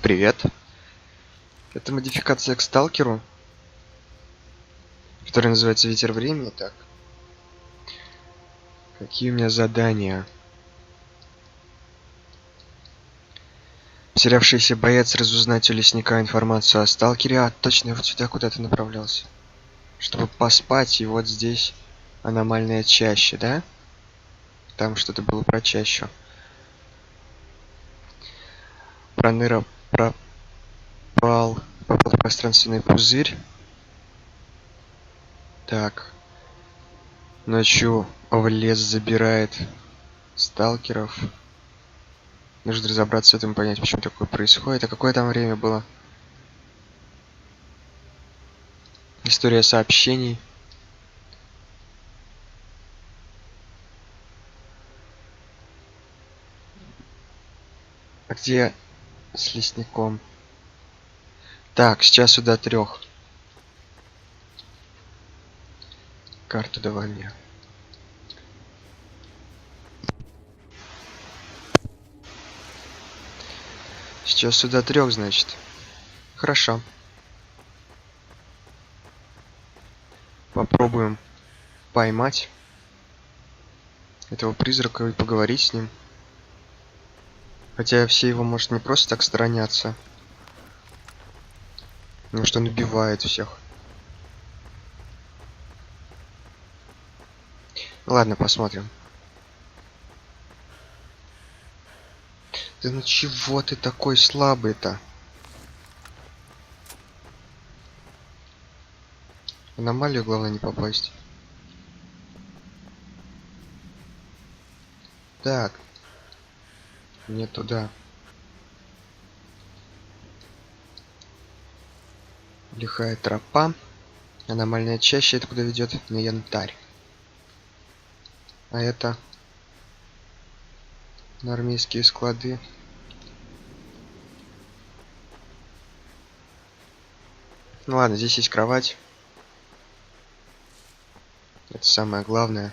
Привет. Это модификация к сталкеру, которая называется Ветер времени. Так, какие у меня задания? Потерявшийся боец разузнать у лесника информацию о сталкере. А, точно, я вот сюда куда-то направлялся. Чтобы поспать, и вот здесь аномальная чаща, да? Там что-то было про чащу. Проныра попал в пространственный пузырь. Так. Ночью в лес забирает сталкеров. Нужно разобраться с этим, понять, почему такое происходит. А какое там время было? История сообщений. А где с лесником? Так, с часу до 3. Карту давай мне. С часу до 3, значит. Хорошо. Попробуем поймать этого призрака и поговорить с ним. Хотя все его, может, не просто так сторонятся. Потому что он убивает всех. Ладно, посмотрим. Да ну чего ты такой слабый-то? В аномалию главное не попасть. Так. Не туда. Лихая тропа. Аномальная чаща, это куда ведет? На янтарь. А это на армейские склады. Ну ладно, здесь есть кровать. Это самое главное.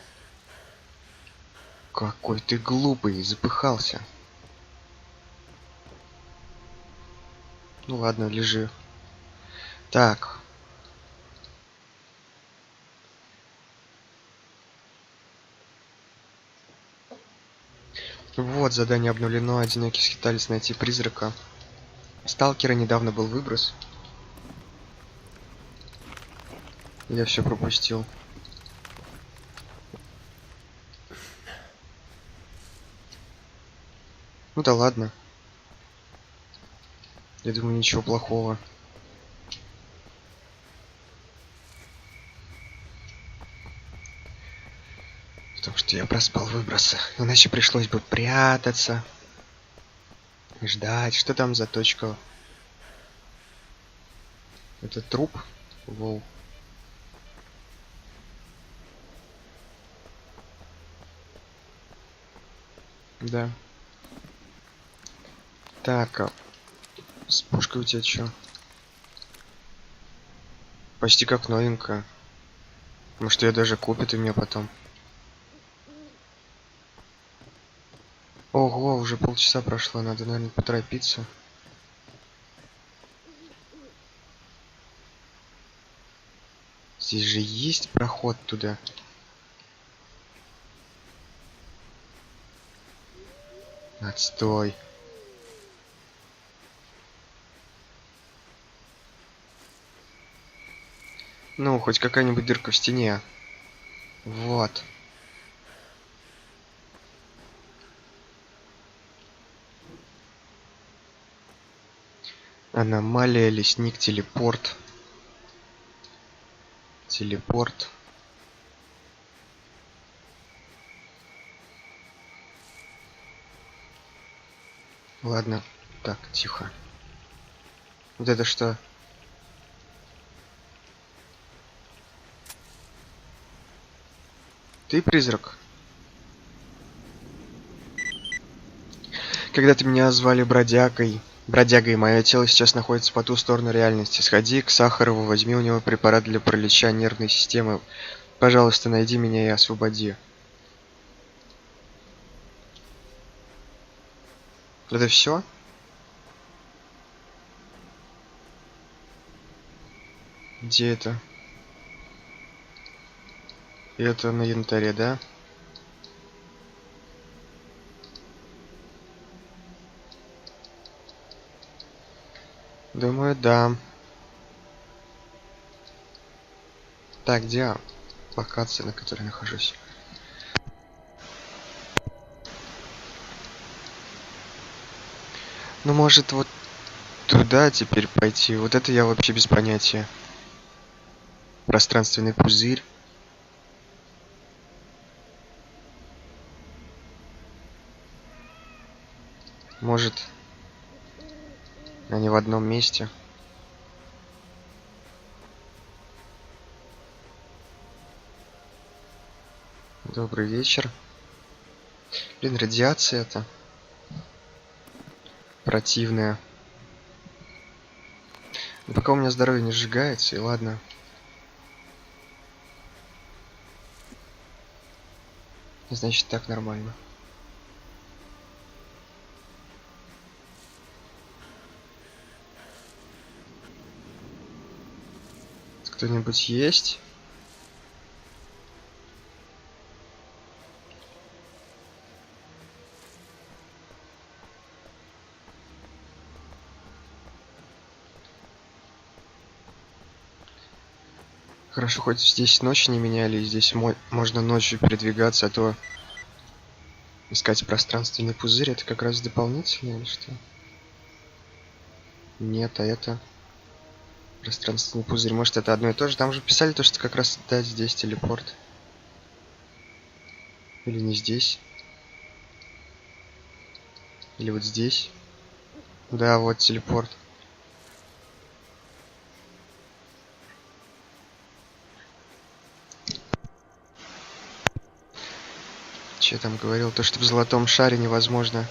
Какой ты глупый, запыхался. Ну ладно, лежи. Так. Вот, задание обнулено. Одинокий скиталец найти призрака. Сталкера недавно был выброс. Я все пропустил. Ну да ладно. Я думаю, ничего плохого. Потому что я проспал выбросы. Иначе пришлось бы прятаться. И ждать. Что там за точка? Это труп? Воу. Да. Так, а с пушкой у тебя чё? Почти как новенькая. Может, ее даже купят у меня потом. Ого, уже полчаса прошло, надо, наверное, поторопиться. Здесь же есть проход туда. Отстой. Ну, хоть какая-нибудь дырка в стене. Вот. Аномалия, лесник, телепорт. Телепорт. Ладно. Так, тихо. Вот это что? Ты призрак? Когда-то меня звали бродягой, мое тело сейчас находится по ту сторону реальности. Сходи к Сахарову, возьми у него препарат для паралича нервной системы. Пожалуйста, найди меня и освободи. Это все? Где это? Это на янтаре, да? Думаю, да. Так, где локация, на которой нахожусь? Ну, может, вот туда теперь пойти? Вот это я вообще без понятия. Пространственный пузырь. Может, они в одном месте? Добрый вечер. Блин, радиация это противная. Но пока у меня здоровье не сжигается, и ладно. Значит, так нормально. Кто-нибудь есть? Хорошо, хоть здесь ночь не меняли, и здесь можно ночью передвигаться, а то искать пространственный пузырь, это как раз дополнительно или что? Нет, а это пространственный пузырь. Может, это одно и то же? Там же писали то, что как раз да, здесь телепорт. Или не здесь? Или вот здесь? Да, вот телепорт. Че я там говорил? То, что в золотом шаре невозможно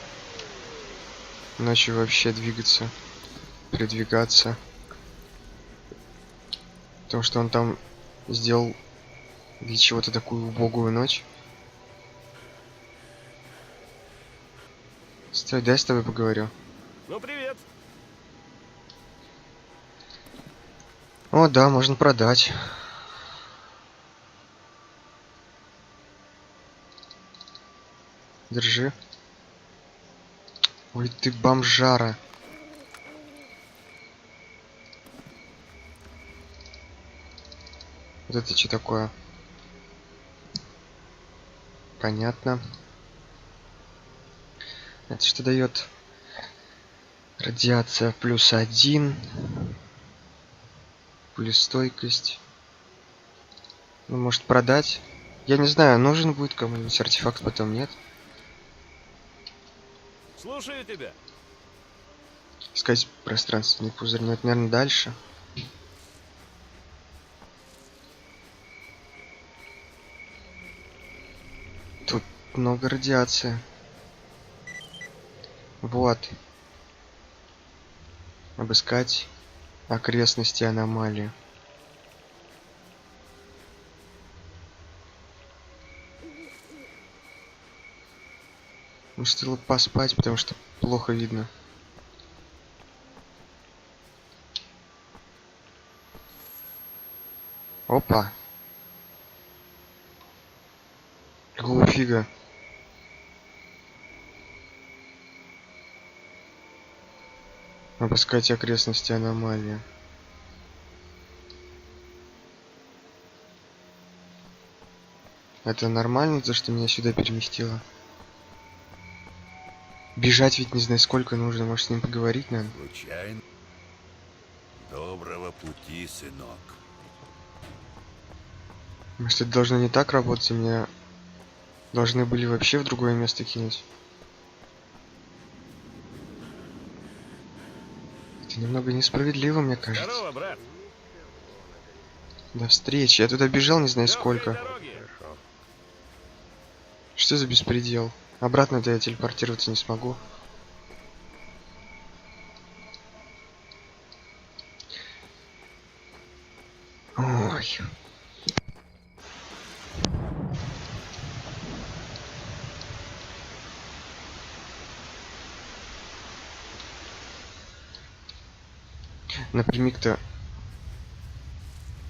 ночью вообще двигаться, передвигаться. Потому что он там сделал для чего-то такую убогую ночь. Стой, дай с тобой поговорю. Ну, привет. О, да, можно продать. Держи. Ой, ты бомжара. Вот это что такое? Понятно. Это что дает? Радиация +1. Плюс стойкость. Ну, может продать? Я не знаю, нужен будет кому-нибудь артефакт, потом нет. Слушаю тебя. Искать пространственный пузырь, но это, наверное, дальше. Тут много радиации. Вот. Обыскать окрестности аномалии. Может, лучше поспать, потому что плохо видно. Опа. Какого фига? Обыскать окрестности аномалии. Это нормально, то, что меня сюда переместило? Бежать ведь не знаю сколько нужно, может с ним поговорить надо? Случайно. Доброго пути, сынок. Может, это должно не так работать, и меня должны были вообще в другое место кинуть. Это немного несправедливо, мне кажется. Здорово, брат. До встречи. Я туда бежал не знаю Легкой сколько. дороги. Что за беспредел? Обратно-то я телепортироваться не смогу. Ой. Напрямик-то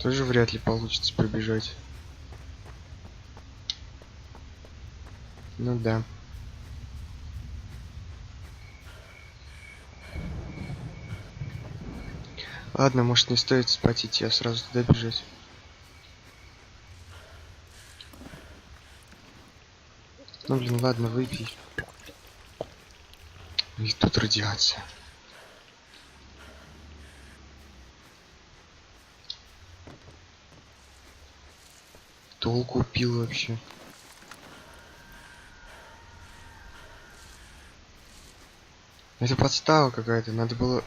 Тоже вряд ли получится пробежать. Ну да. Ладно, может не стоит спать идти, а сразу туда бежать. Ну блин, ладно, выпей. И тут радиация. Толку пил вообще. Это подстава какая-то, надо было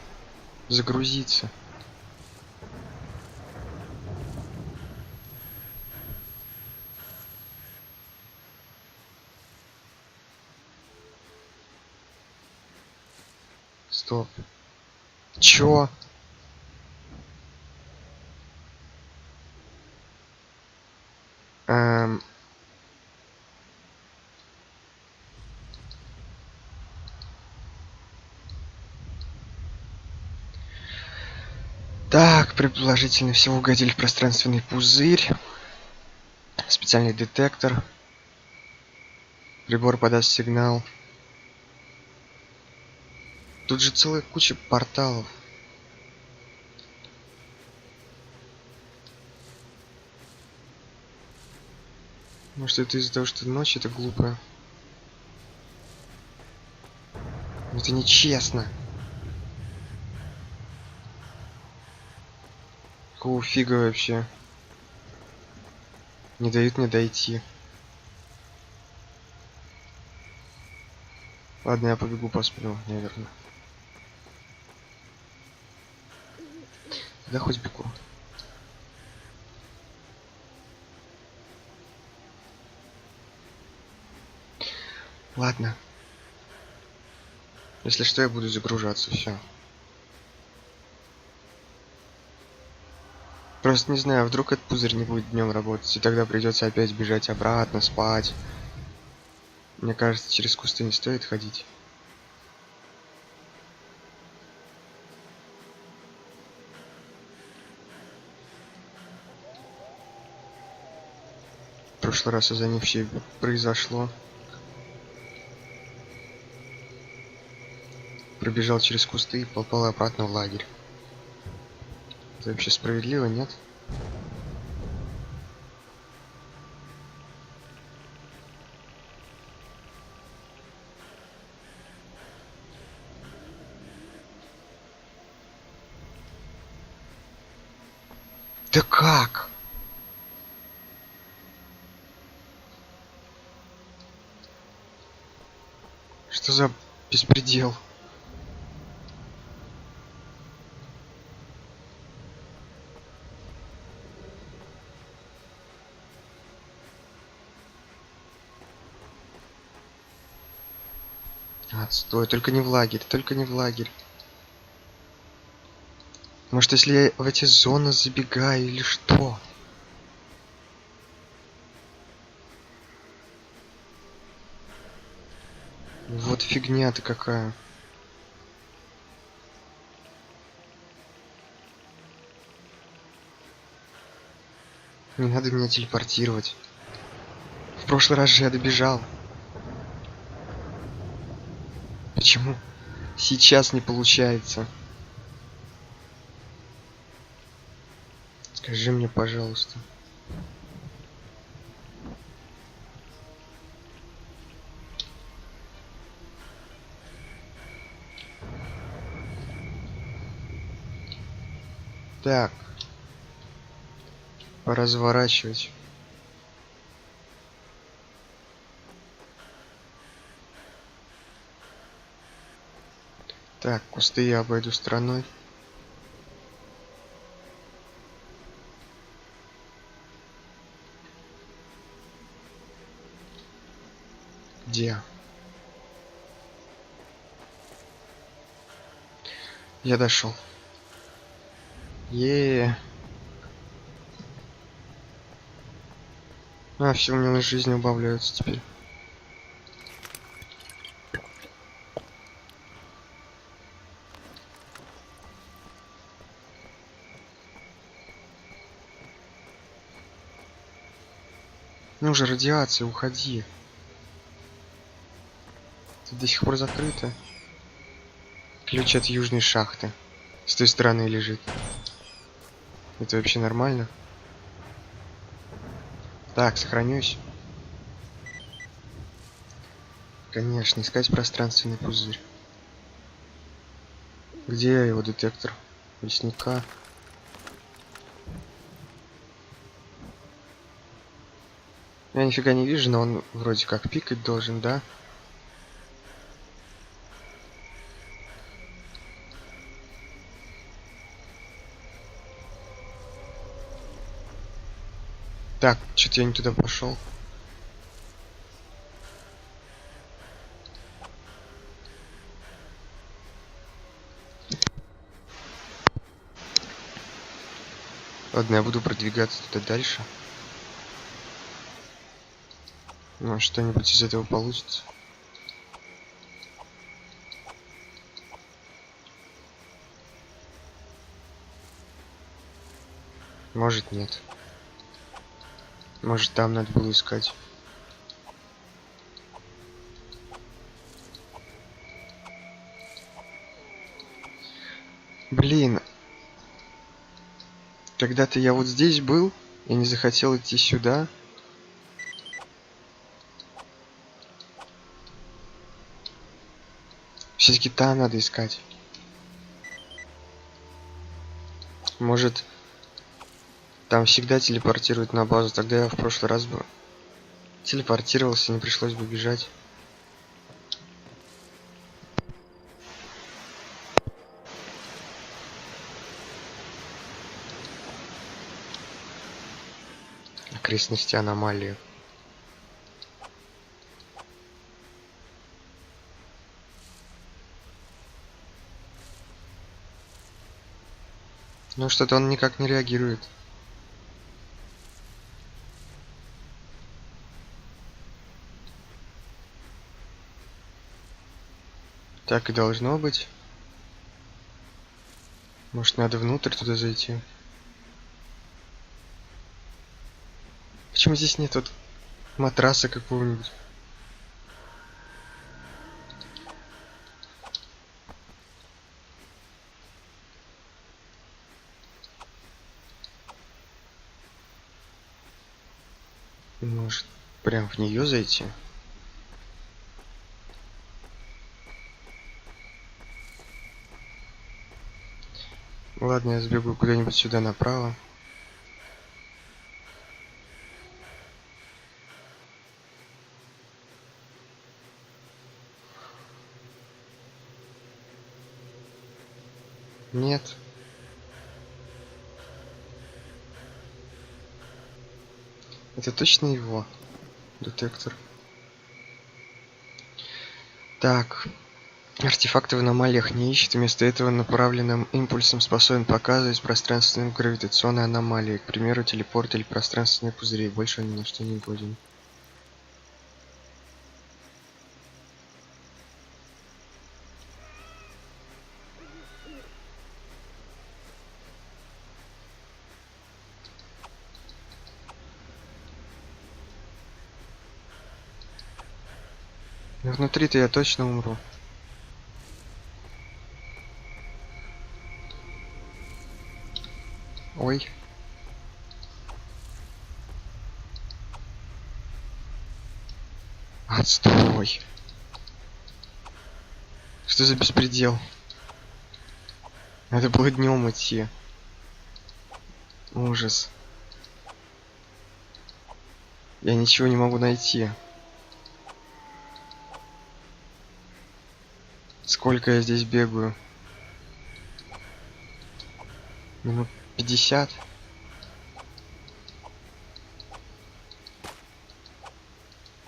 загрузиться. Стоп. Чё? Эм... Так, предположительно всего угодили в пространственный пузырь. Специальный детектор. Прибор подаст сигнал. Тут же целая куча порталов. Может это из-за того, что ночь это глупо. Это нечестно. Какого фига вообще? Не дают мне дойти. Ладно, я побегу посплю, наверное. Да хоть бегу. Ладно. Если что, я буду загружаться, все. Просто не знаю, вдруг этот пузырь не будет днем работать, и тогда придется опять бежать обратно, спать. Мне кажется, через кусты не стоит ходить. В прошлый раз из-за них все произошло. Пробежал через кусты и попал обратно в лагерь. Это вообще справедливо, нет? Да как? Что за беспредел? Отстой, только не в лагерь, только не в лагерь. Может, если я в эти зоны забегаю или что? Вот фигня-то какая. Не надо меня телепортировать. В прошлый раз же я добежал. Почему сейчас не получается? Скажи мне, пожалуйста. Так. Пора заворачивать. Так, кусты я обойду стороной. Где? Я дошел. А, все, у меня жизни убавляются теперь. Ну же, радиация, уходи. Тут до сих пор закрыто. Ключ от южной шахты. С той стороны лежит. Это вообще нормально? Так, сохранюсь. Конечно, искать пространственный пузырь. Где его детектор? Лесника. Я нифига не вижу, но он вроде как пикать должен, да? Так, что-то я не туда пошел. Ладно, я буду продвигаться туда дальше. Ну, что-нибудь из этого получится. Может, нет. Может, там надо было искать. Блин. Когда-то я вот здесь был и не захотел идти сюда. Все-таки там надо искать. Может, там всегда телепортируют на базу. Тогда я в прошлый раз бы телепортировался, не пришлось бы бежать. Окрестности аномалии. Ну что-то он никак не реагирует. Так и должно быть. Может, надо внутрь туда зайти? Почему здесь нет вот матраса какого-нибудь? Может, прям в нее зайти? Ладно, я сбегаю куда-нибудь сюда направо. Нет. Это точно его детектор. Так. Артефакты в аномалиях не ищет, вместо этого направленным импульсом способен показывать пространственные гравитационные аномалии, к примеру, телепорт или пространственные пузыри, больше он ни на что не годен. Но внутри-то я точно умру. Ой. Отстой. Что за беспредел? Надо было днем идти. Ужас. Я ничего не могу найти. Сколько я здесь бегаю? Минут 50?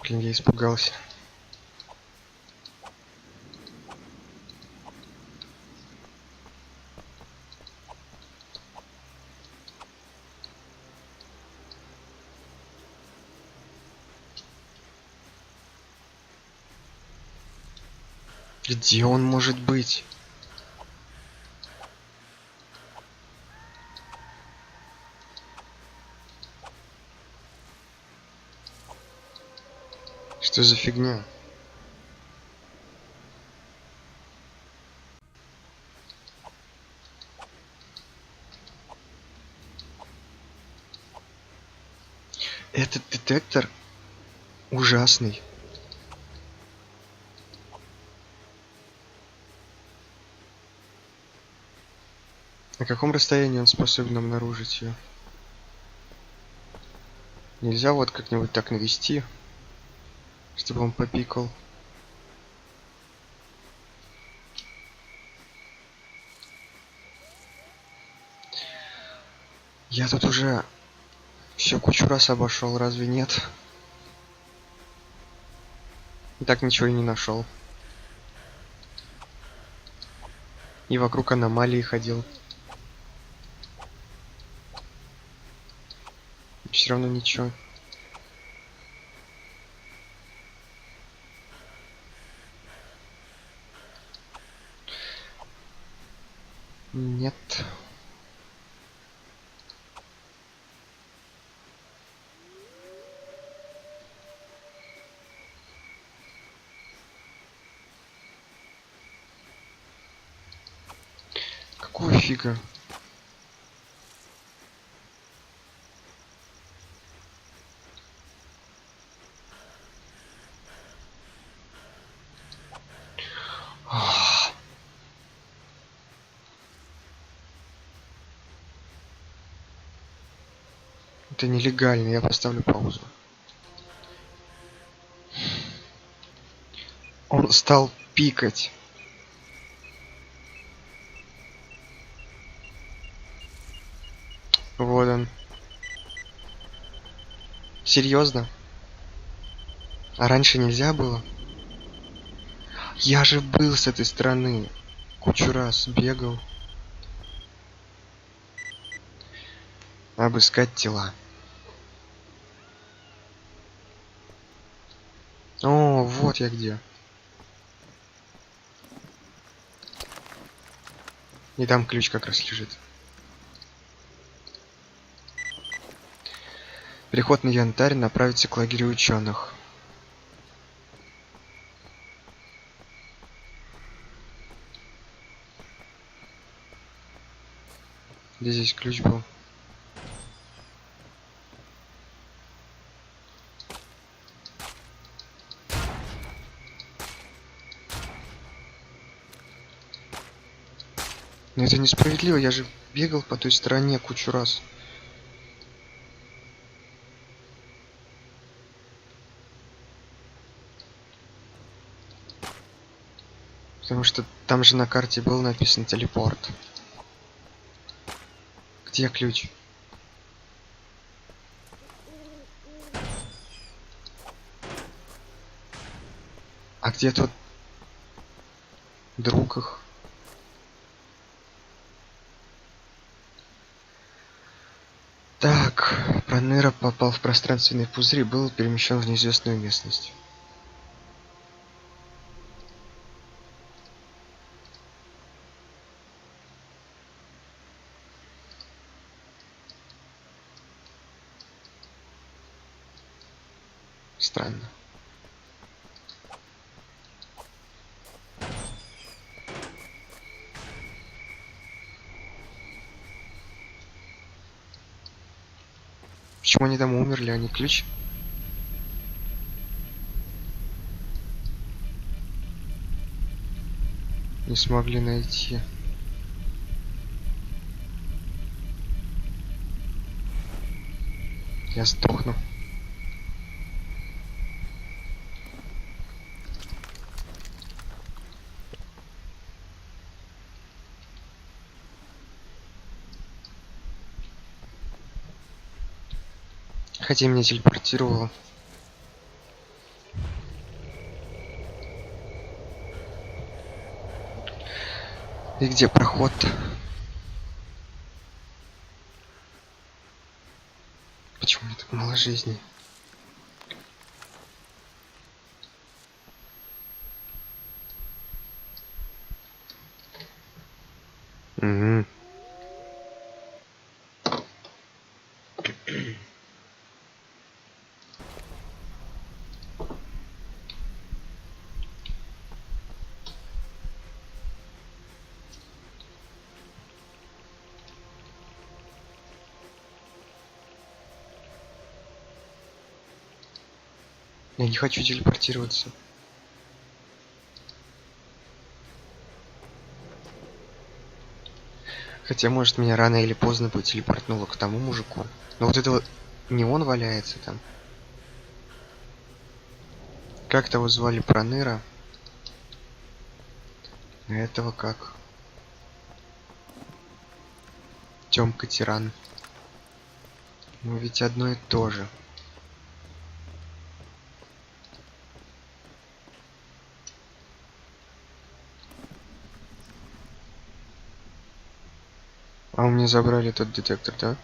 Блин, я испугался. Где он может быть? Что за фигня? Этот детектор ужасный. На каком расстоянии он способен обнаружить ее? Нельзя вот как-нибудь так навести, чтобы он попикал. Я тут уже все кучу раз обошел, разве нет? И так ничего и не нашел. И вокруг аномалии ходил. Все равно ничего. Нет. Какого фига? Ах. Это нелегально, я поставлю паузу. Он стал пикать. Вот он. Серьезно? А раньше нельзя было? Я же был с этой стороны. Кучу раз бегал. Обыскать тела. О, вот я где. И там ключ как раз лежит. Переход на янтарь, направиться к лагерю ученых. Где здесь ключ был? Но это несправедливо, я же бегал по той стороне кучу раз. Потому что там же на карте был написан телепорт. Где ключ? А где тот друг их? Так, Проныра попал в пространственный пузырь и был перемещен в неизвестную местность. Странно. Почему они там умерли, а не ключ? Не смогли найти. Я сдохну. Хотя меня телепортировало. И где проход? Почему у меня так мало жизни? Угу. Я не хочу телепортироваться. Хотя, может, меня рано или поздно бы телепортнуло к тому мужику. Но вот это вот не он валяется там. Как того звали, Проныра? А этого как? Тёмка Тиран. Ну ведь одно и то же. А у меня забрали тот детектор, да?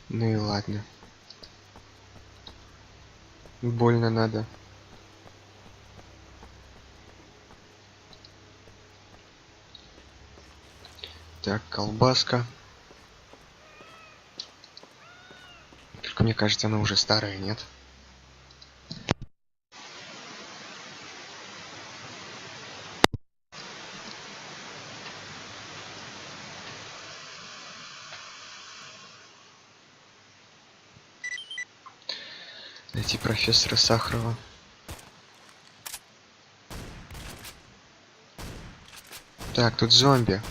Ну и ладно. Больно надо. Так, колбаска. Только мне кажется, она уже старая, нет? Найти профессора Сахарова. Так, тут зомби.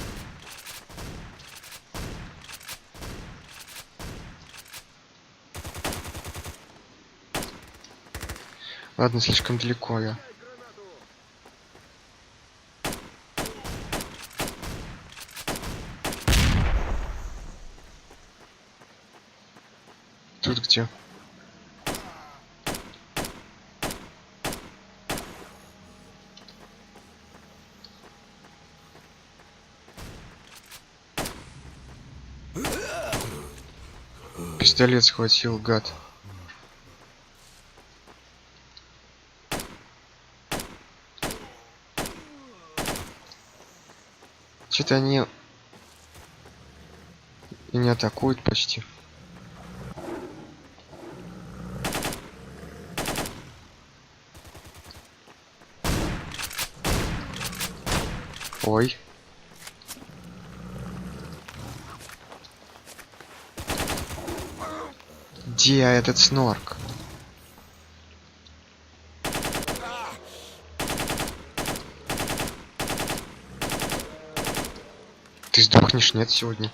Ладно, слишком далеко я. Тут где? Пистолет схватил, гад. Что-то они и не атакуют почти. Ой. Где этот снорк? Ты сдохнешь, нет, сегодня?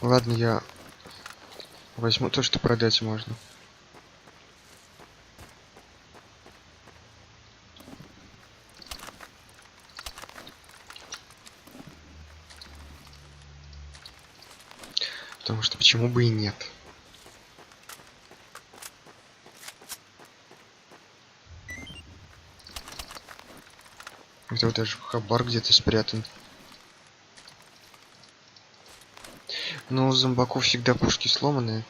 Ладно, я возьму то, что продать можно. Потому что почему бы и нет? Это вот даже хабар где-то спрятан. Но у зомбаков всегда пушки сломанные.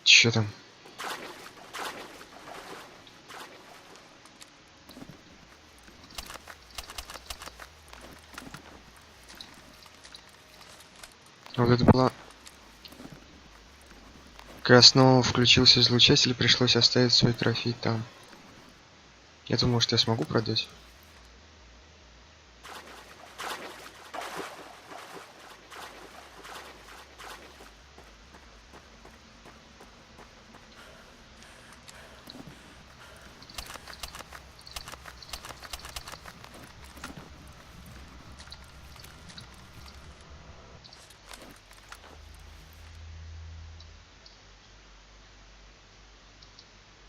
Чё там? Вот это была... Когда снова включился излучатель, пришлось оставить свой трофей там. Я думаю, что я смогу продать.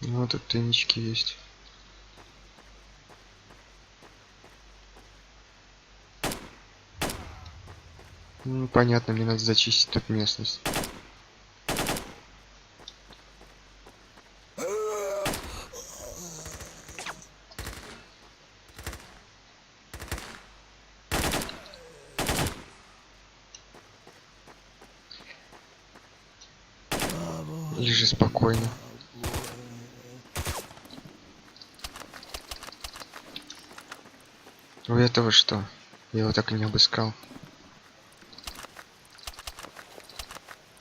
Ну, тут тайнички есть. Ну, понятно, мне надо зачистить тут местность. Лежи спокойно. У этого что? Я его так и не обыскал.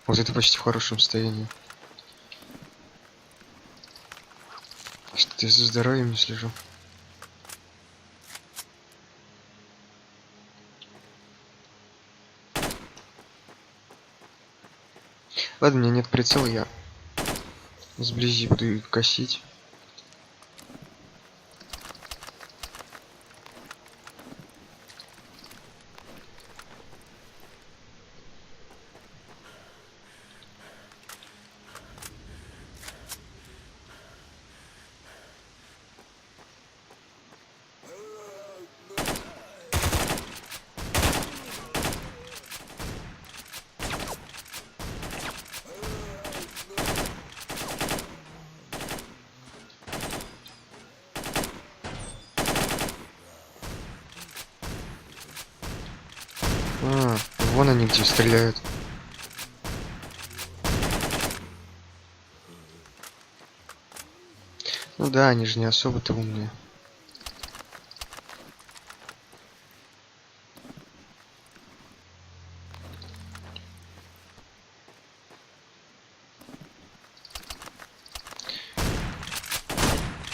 Вот это почти в хорошем состоянии. Что-то я за здоровьем не слежу. Ладно, у меня нет прицела, я сблизи буду их косить. А, вон они где стреляют. Ну да, они же не особо-то умные.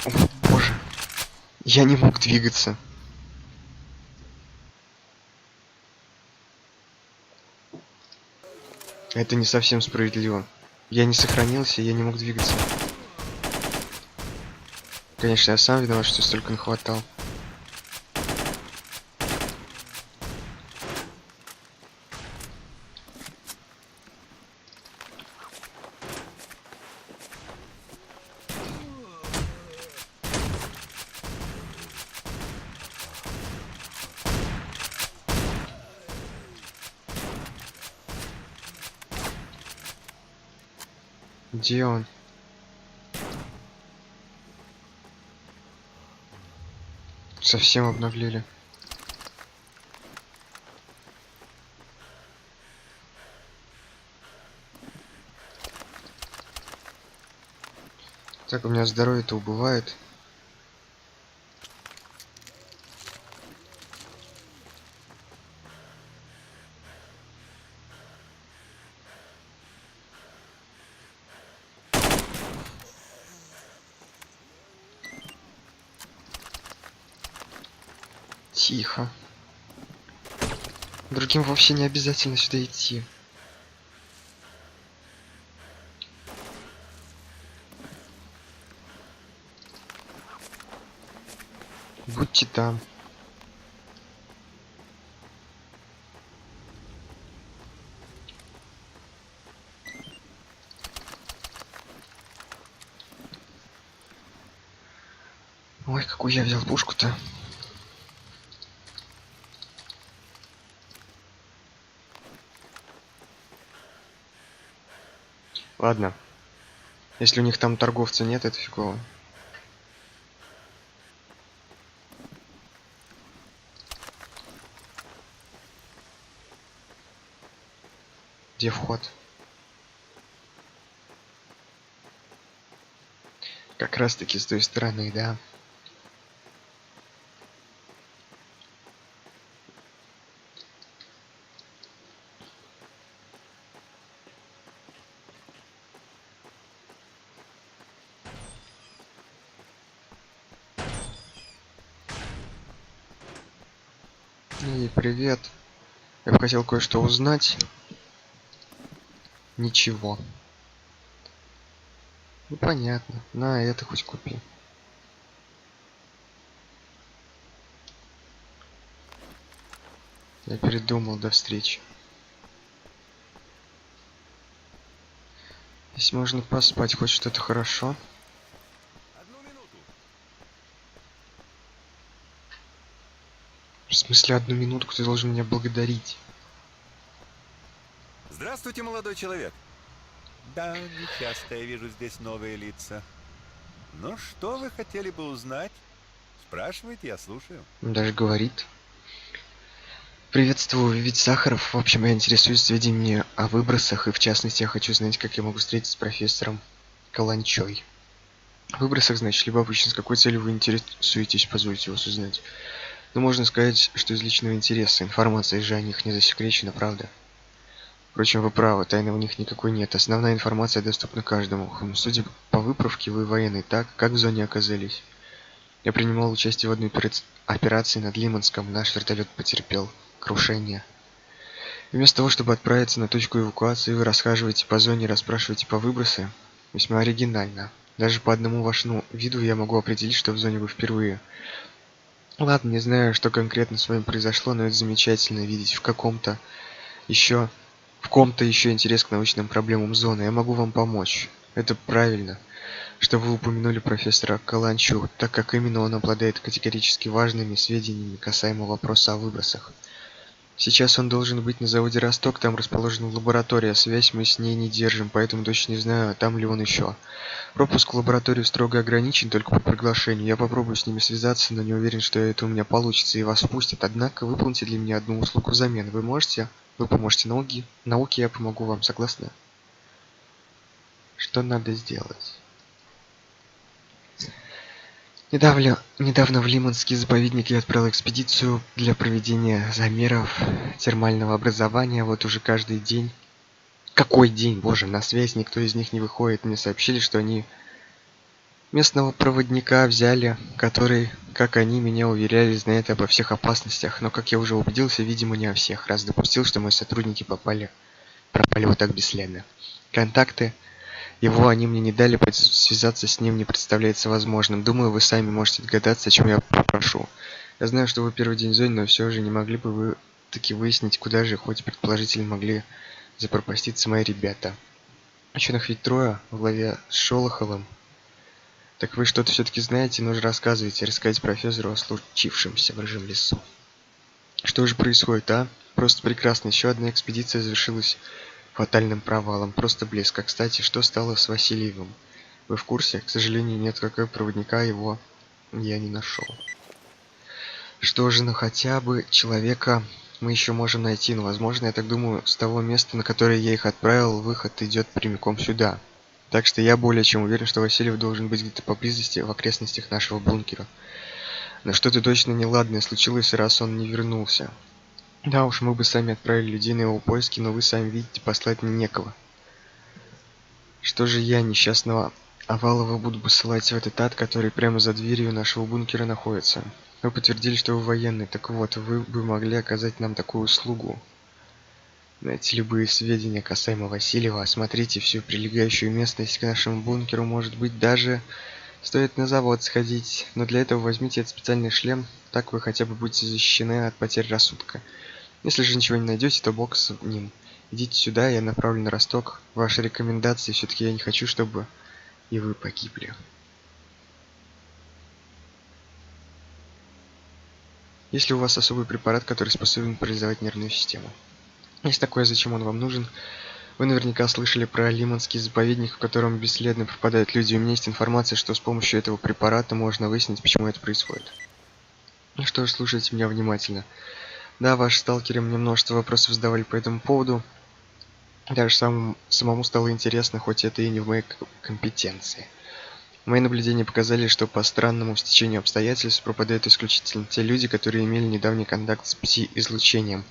О, боже. Я не мог двигаться. Это не совсем справедливо. Я не сохранился, я не мог двигаться. Конечно, я сам виноват, что столько нахватал. Где он? Совсем обнаглели. Так, у меня здоровье-то убывает. Тихо. Другим вовсе не обязательно сюда идти. Будьте там. Ой, какую я взял пушку-то. Ладно. Если у них там торговца нет, это фигово. Где вход? Как раз таки с той стороны, да. И привет. Я бы хотел кое-что узнать. Ничего. Ну понятно. На, это хоть купи. Я передумал, до встречи. Если можно поспать, хоть что-то хорошо. Одну минуту. В смысле, одну минутку ты должен меня благодарить. Здравствуйте, молодой человек. Да, нечасто я вижу здесь новые лица. Ну, что вы хотели бы узнать? Спрашивайте, я слушаю. Он даже говорит. Приветствую, ведь Сахаров. В общем, я интересуюсь сведениями о выбросах, и в частности я хочу знать, как я могу встретиться с профессором Каланчой. В выбросах, значит, любопытно, с какой целью вы интересуетесь, позвольте вас узнать. Но можно сказать, что из личного интереса. Информация же о них не засекречена, правда? Впрочем, вы правы, тайны у них никакой нет. Основная информация доступна каждому. Судя по выправке, вы военный, так? Как в зоне оказались? Я принимал участие в одной операции над Лиманском. Наш вертолет потерпел крушение. И вместо того, чтобы отправиться на точку эвакуации, вы расхаживаете по зоне и расспрашиваете по выбросы. Весьма оригинально. Даже по одному вашему виду я могу определить, что в зоне вы впервые. Ладно, не знаю, что конкретно с вами произошло, но это замечательно видеть в ком-то еще интерес к научным проблемам зоны. Я могу вам помочь. Это правильно, что вы упомянули профессора Каланчу, так как именно он обладает категорически важными сведениями касаемо вопроса о выбросах. Сейчас он должен быть на заводе Росток, там расположена лаборатория, связь мы с ней не держим, поэтому точно не знаю, там ли он еще. Пропуск в лабораторию строго ограничен, только по приглашению. Я попробую с ними связаться, но не уверен, что это у меня получится и вас впустят. Однако выполните для меня одну услугу взамен. Вы поможете науке, я помогу вам, согласны? Что надо сделать? Недавно в Лиманский заповедник я отправил экспедицию для проведения замеров термального образования. Вот уже каждый день. Какой день? Боже, на связь никто из них не выходит. Мне сообщили, что они местного проводника взяли, который, как они меня уверяли, знает обо всех опасностях. Но, как я уже убедился, видимо, не о всех. Раз допустил, что мои сотрудники пропали вот так бесследно. Контакты его они мне не дали, связаться с ним не представляется возможным. Думаю, вы сами можете догадаться, о чем я попрошу. Я знаю, что вы первый день в зоне, но все же не могли бы вы таки выяснить, куда же, хоть предположительно, могли запропаститься мои ребята. Ученых ведь трое, в главе с Шолоховым. Так вы что-то все-таки знаете, ну же рассказывайте, рассказать профессору о случившемся в рыжем лесу. Что же происходит, а? Просто прекрасно. Еще одна экспедиция завершилась фатальным провалом. Просто блеск. А, кстати, что стало с Васильевым? Вы в курсе? К сожалению, нет, какого проводника его я не нашел. Что же, ну хотя бы человека мы еще можем найти. Но, возможно, я так думаю, с того места, на которое я их отправил, выход идет прямиком сюда. Так что я более чем уверен, что Васильев должен быть где-то поблизости, в окрестностях нашего бункера. Но что-то точно неладное случилось, раз он не вернулся. Да уж, мы бы сами отправили людей на его поиски, но вы сами видите, послать мне некого. Что же я, несчастного Овалова, буду посылать в этот ад, который прямо за дверью нашего бункера находится? Вы подтвердили, что вы военный, так вот, вы бы могли оказать нам такую услугу. Найти любые сведения касаемо Васильева, осмотрите всю прилегающую местность к нашему бункеру, может быть, даже стоит на завод сходить, но для этого возьмите этот специальный шлем, так вы хотя бы будете защищены от потерь рассудка. Если же ничего не найдете, то бог с ним. Идите сюда, я направлю на Росток. Ваши рекомендации, все-таки я не хочу, чтобы и вы погибли. Есть ли у вас особый препарат, который способен парализовать нервную систему? Есть такое, зачем он вам нужен? Вы наверняка слышали про Лиманский заповедник, в котором бесследно пропадают люди. У меня есть информация, что с помощью этого препарата можно выяснить, почему это происходит. Ну что ж, слушайте меня внимательно. Да, ваши сталкеры мне множество вопросов задавали по этому поводу. Даже самому стало интересно, хоть это и не в моей компетенции. Мои наблюдения показали, что по странному стечению обстоятельств пропадают исключительно те люди, которые имели недавний контакт с пси-излучением.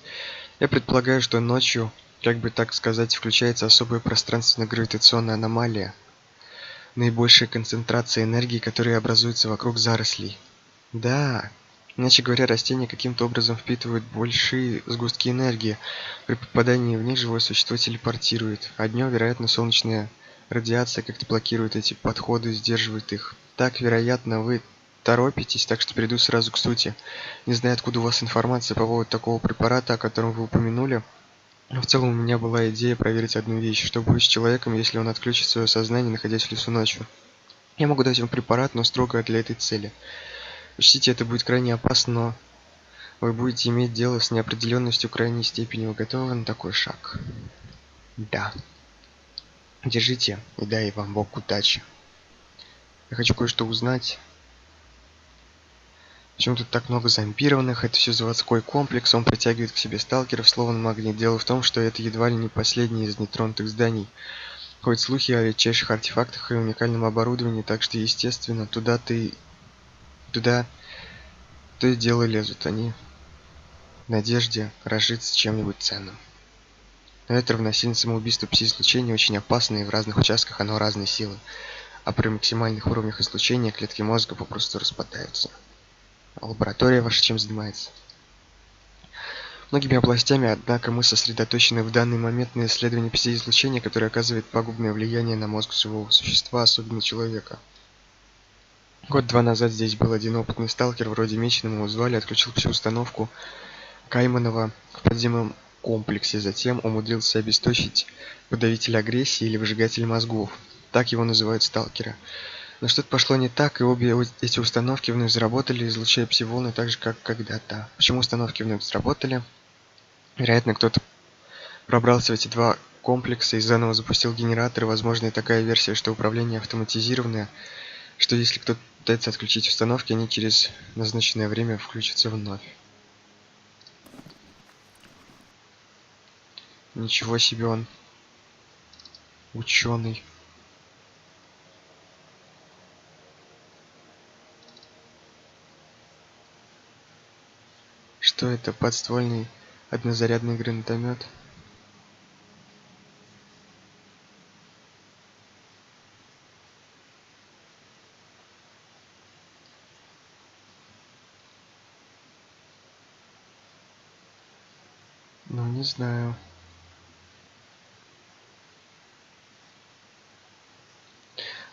Я предполагаю, что ночью, как бы так сказать, включается особая пространственно-гравитационная аномалия. Наибольшая концентрация энергии, которая образуется вокруг зарослей. Да, иначе говоря, растения каким-то образом впитывают большие сгустки энергии. При попадании в них живое существо телепортирует, а днем, вероятно, солнечная радиация как-то блокирует эти подходы, сдерживает их. Так, вероятно, вы торопитесь, так что перейду сразу к сути. Не знаю, откуда у вас информация по поводу такого препарата, о котором вы упомянули. Но в целом у меня была идея проверить одну вещь. Что будет с человеком, если он отключит свое сознание, находясь в лесу ночью? Я могу дать вам препарат, но строго для этой цели. Учтите, это будет крайне опасно, но вы будете иметь дело с неопределенностью крайней степени. Вы готовы на такой шаг? Да. Держите, и дай вам Бог удачи. Я хочу кое-что узнать. Почему тут так много зомбированных? Это все заводской комплекс, он притягивает к себе сталкеров, словно магнит. Дело в том, что это едва ли не последнее из нетронутых зданий. Ходят слухи о редчайших артефактах и уникальном оборудовании, так что, естественно, туда то и дело лезут они в надежде разжиться чем-нибудь ценным. Но это равносильно самоубийству пси-излучения, очень опасное, и в разных участках оно разной силы. А при максимальных уровнях излучения клетки мозга попросту распадаются. А лаборатория ваша чем занимается? Многими областями, однако мы сосредоточены в данный момент на исследовании пси-излучения, которое оказывает пагубное влияние на мозг живого существа, особенно человека. Год-два назад здесь был один опытный сталкер, вроде Меченого, его звали, отключил всю установку Кайманова в подземном комплексе, затем умудрился обесточить подавитель агрессии или выжигатель мозгов. Так его называют сталкеры. Но что-то пошло не так, и обе эти установки вновь заработали, излучая пси-волны так же, как когда-то. Почему установки вновь заработали? Вероятно, кто-то пробрался в эти два комплекса и заново запустил генераторы. Возможно, и такая версия, что управление автоматизированное, что если кто-то пытается отключить установки, они через назначенное время включатся вновь. Ничего себе он. Ученый. Что это? Подствольный однозарядный гранатомет? Ну, не знаю.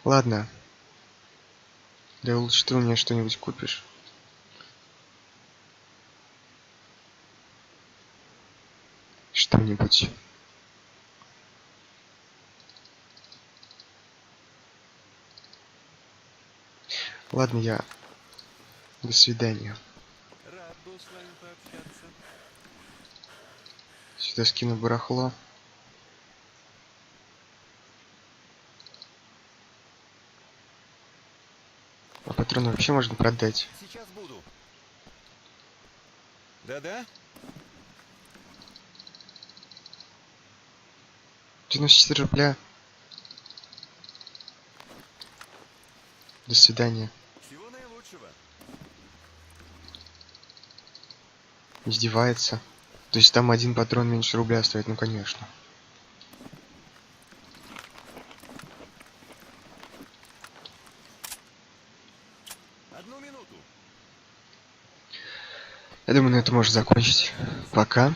Ладно. Да лучше ты у меня что-нибудь купишь. Что-нибудь. Ладно, я... До свидания. Рад был с вами пообщаться. Сюда скину барахло. А патроны вообще можно продать. Сейчас буду. Да-да? 94 рубля. До свидания. Всего наилучшего. Издевается. То есть там один патрон меньше рубля стоит, ну конечно. Одну минуту. Я думаю, на этом можно закончить. Пока.